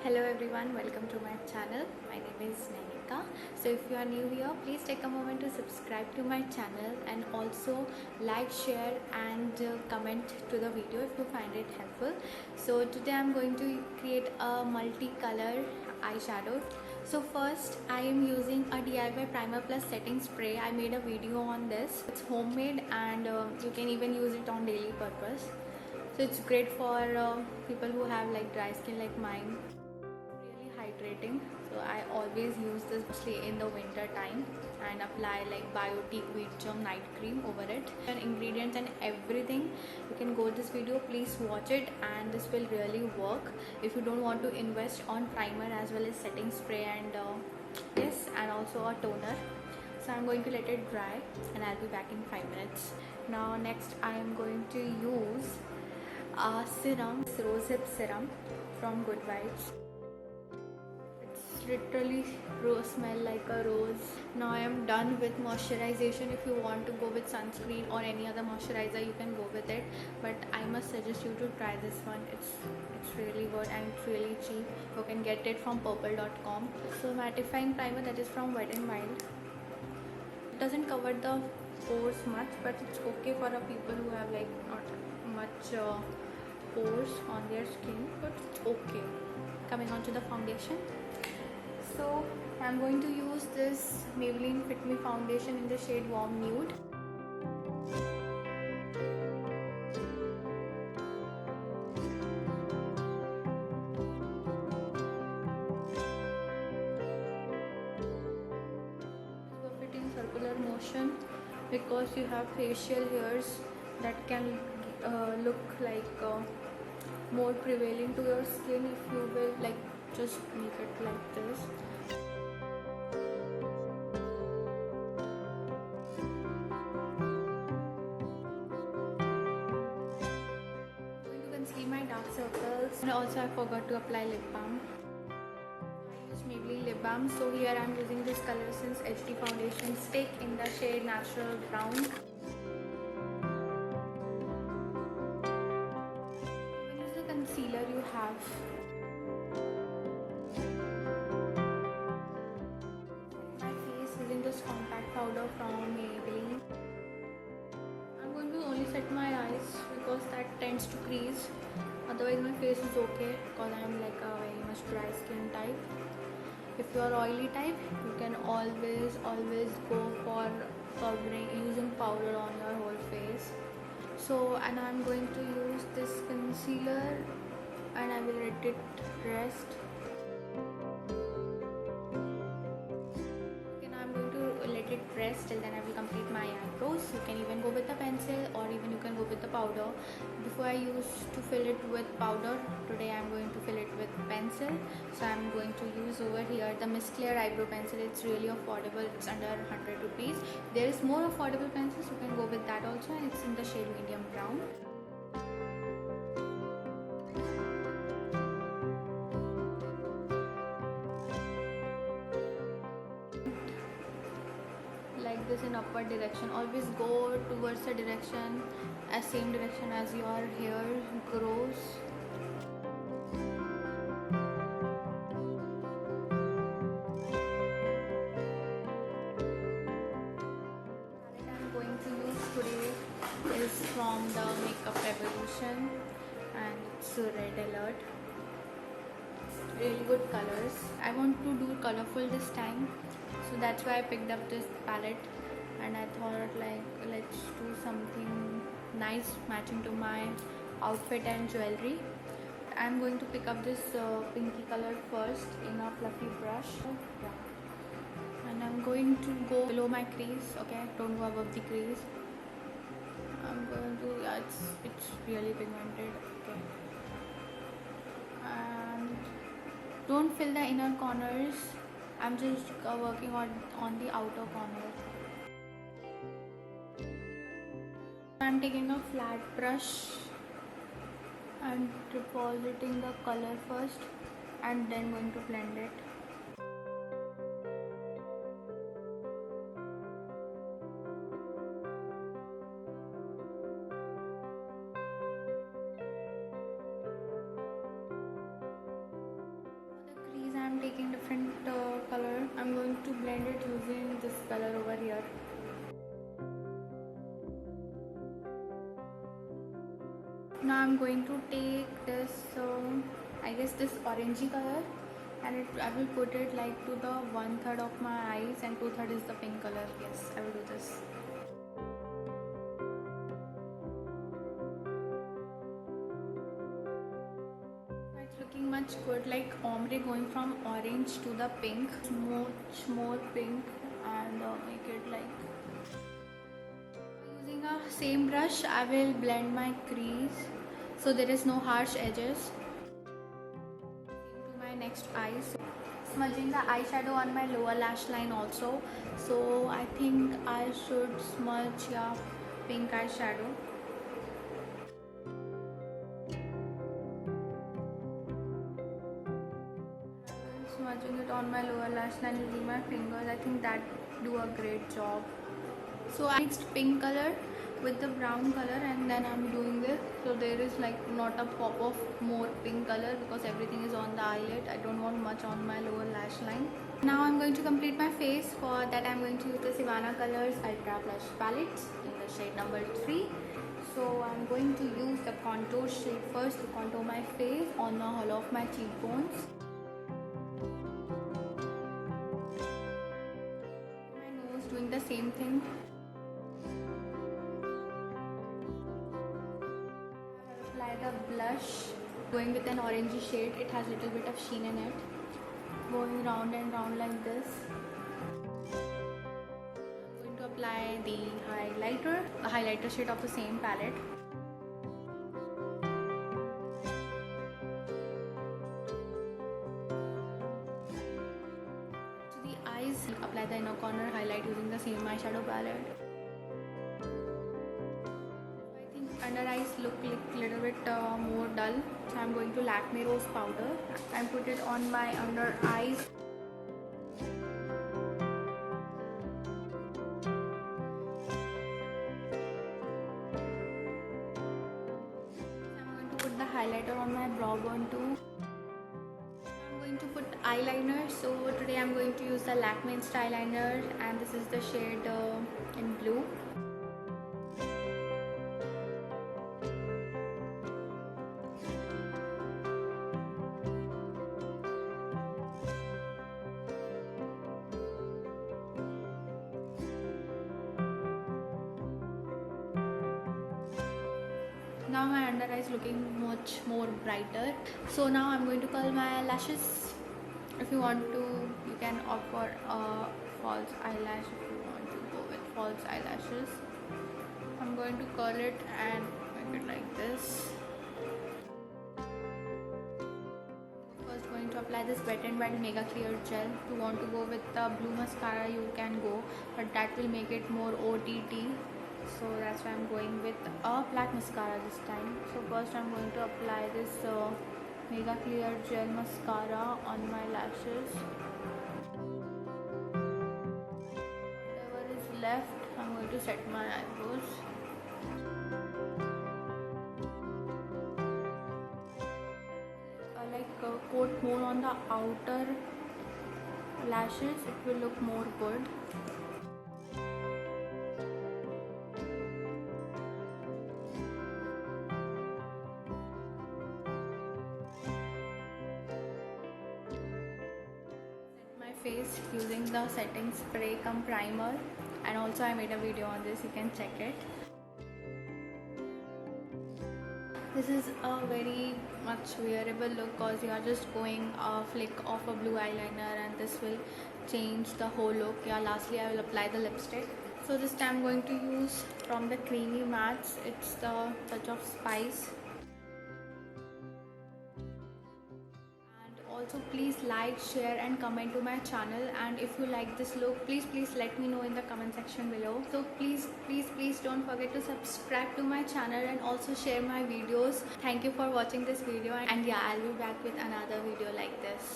Hello everyone, welcome to my channel. My name is Nanika. So if you are new here, please take a moment to subscribe to my channel and also like, share and comment to the video if you find it helpful. So today I'm going to create a multicolor eyeshadow. So first I am using a DIY primer plus setting spray. I made a video on this. It's homemade and you can even use it on daily purpose. So it's great for people who have like dry skin like mine. Really hydrating. So I always use this mostly in the winter time and apply like biotic wheat germ night cream over it. And ingredients and everything, you can go this video, please watch it, and this will really work if you don't want to invest on primer as well as setting spray and yes, and also a toner. So I'm going to let it dry and I'll be back in 5 minutes. Now next I am going to use serum, rosehip serum from Good Vibes. It's literally smell like a rose. Now I am done with moisturization. If you want to go with sunscreen or any other moisturizer, you can go with it, but I must suggest you to try this one. It's really good and it's really cheap. You can get it from purple.com. So mattifying primer, that is from Wet n Wild. It doesn't cover the pores much, but it's okay for the people who have like not much pores on their skin, but it's okay. Coming on to the foundation. So I'm going to use this Maybelline Fit Me foundation in the shade Warm Nude. Buff it in circular motion because you have facial hairs that can look like more prevailing to your skin if you will like just make it like this. I'm going to conceal my dark circles, and also I forgot to apply lip balm. I use Maybelline lip balm, so here I'm using this Color Sense HD foundation stick in the shade Natural Brown. Concealer you have. My face using this compact powder from Maybelline. I'm going to only set my eyes because that tends to crease. Otherwise my face is okay because I'm like a very much dry skin type. If you are oily type, you can always go for covering using powder on your whole face. So, and I'm going to use this concealer and I will let it rest. Okay, now I'm going to let it rest till then I will complete my eyebrows. You can even go with the pencil or even you can go with the powder. Before I used to fill it with powder, today I'm going to fill it with pencil. So I'm going to use over here the Miss Claire eyebrow pencil. It's really affordable, it's under 100 rupees. There is more affordable pencils, you can go with that also, and it's in the shade medium brown. Like this in upward direction. Always go towards the direction as same direction as your hair grows. Palette I'm going to use today is from the Makeup Revolution and it's Red Alert. Really good colors. I want to do colorful this time, so that's why I picked up this palette and I thought like let's do something nice matching to my outfit and jewelry. I'm going to pick up this pinky color first in a fluffy brush. Yeah. And I'm going to go below my crease, okay? Don't go above the crease. I'm going to, yeah, it's really pigmented, okay? And don't fill the inner corners. I'm just working on the outer corner. I'm taking a flat brush and depositing the color first and then going to blend it. Now I'm going to take this, I guess this orangey color, and I will put it like to the 1/3 of my eyes and 2/3 is the pink color. Yes, I will do this. It's looking much good, like ombre going from orange to the pink, much more pink, and make it like. Using a same brush, I will blend my crease so there is no harsh edges. To my next eye, so smudging the eyeshadow on my lower lash line also. So I think I should smudge pink eyeshadow. Smudging it on my lower lash line using my fingers. I think that do a great job. So I mixed pink color with the brown color and then I'm doing this, so there is like not a pop of more pink color because everything is on the eyelid. I don't want much on my lower lash line. Now I'm going to complete my face. For that I'm going to use the Savannah Colors Ultra Blush Palette in the shade number 3. So I'm going to use the contour shade first to contour my face on the hollow of my cheekbones. My nose, doing the same thing. Apply the blush, going with an orangey shade. It has a little bit of sheen in it. Going round and round like this. I'm going to apply the highlighter shade of the same palette. To the eyes, apply the inner corner highlight using the same eyeshadow palette. Under eyes look like little bit more dull, so I'm going to Lakme Rose powder and put it on my under eyes. I'm going to put the highlighter on my brow bone too. I'm going to put eyeliner. So today I'm going to use the Lakme Insta eyeliner and this is the shade in blue. Now my under eye is looking much more brighter. So now I'm going to curl my lashes. If you want to, you can opt for a false eyelash if you want to go with false eyelashes. I'm going to curl it and make it like this. First going to apply this Wet n Wild Mega Clear Gel. If you want to go with the blue mascara, you can go, but that will make it more OTT. So that's why I'm going with a black mascara this time. So first I'm going to apply this Mega Clear Gel Mascara on my lashes. Whatever is left, I'm going to set my eyebrows. Coat more on the outer lashes, it will look more good. Face using the setting spray cum primer, and also I made a video on this, you can check it. This is a very much wearable look because you are just going a flick of a blue eyeliner and this will change the whole look. Yeah, lastly I will apply the lipstick. So this time I'm going to use from the Creamy Mattes, it's the Touch of Spice. Also please like, share and comment to my channel, and if you like this look, please let me know in the comment section below. So please don't forget to subscribe to my channel and also share my videos. Thank you for watching this video, and yeah, I'll be back with another video like this.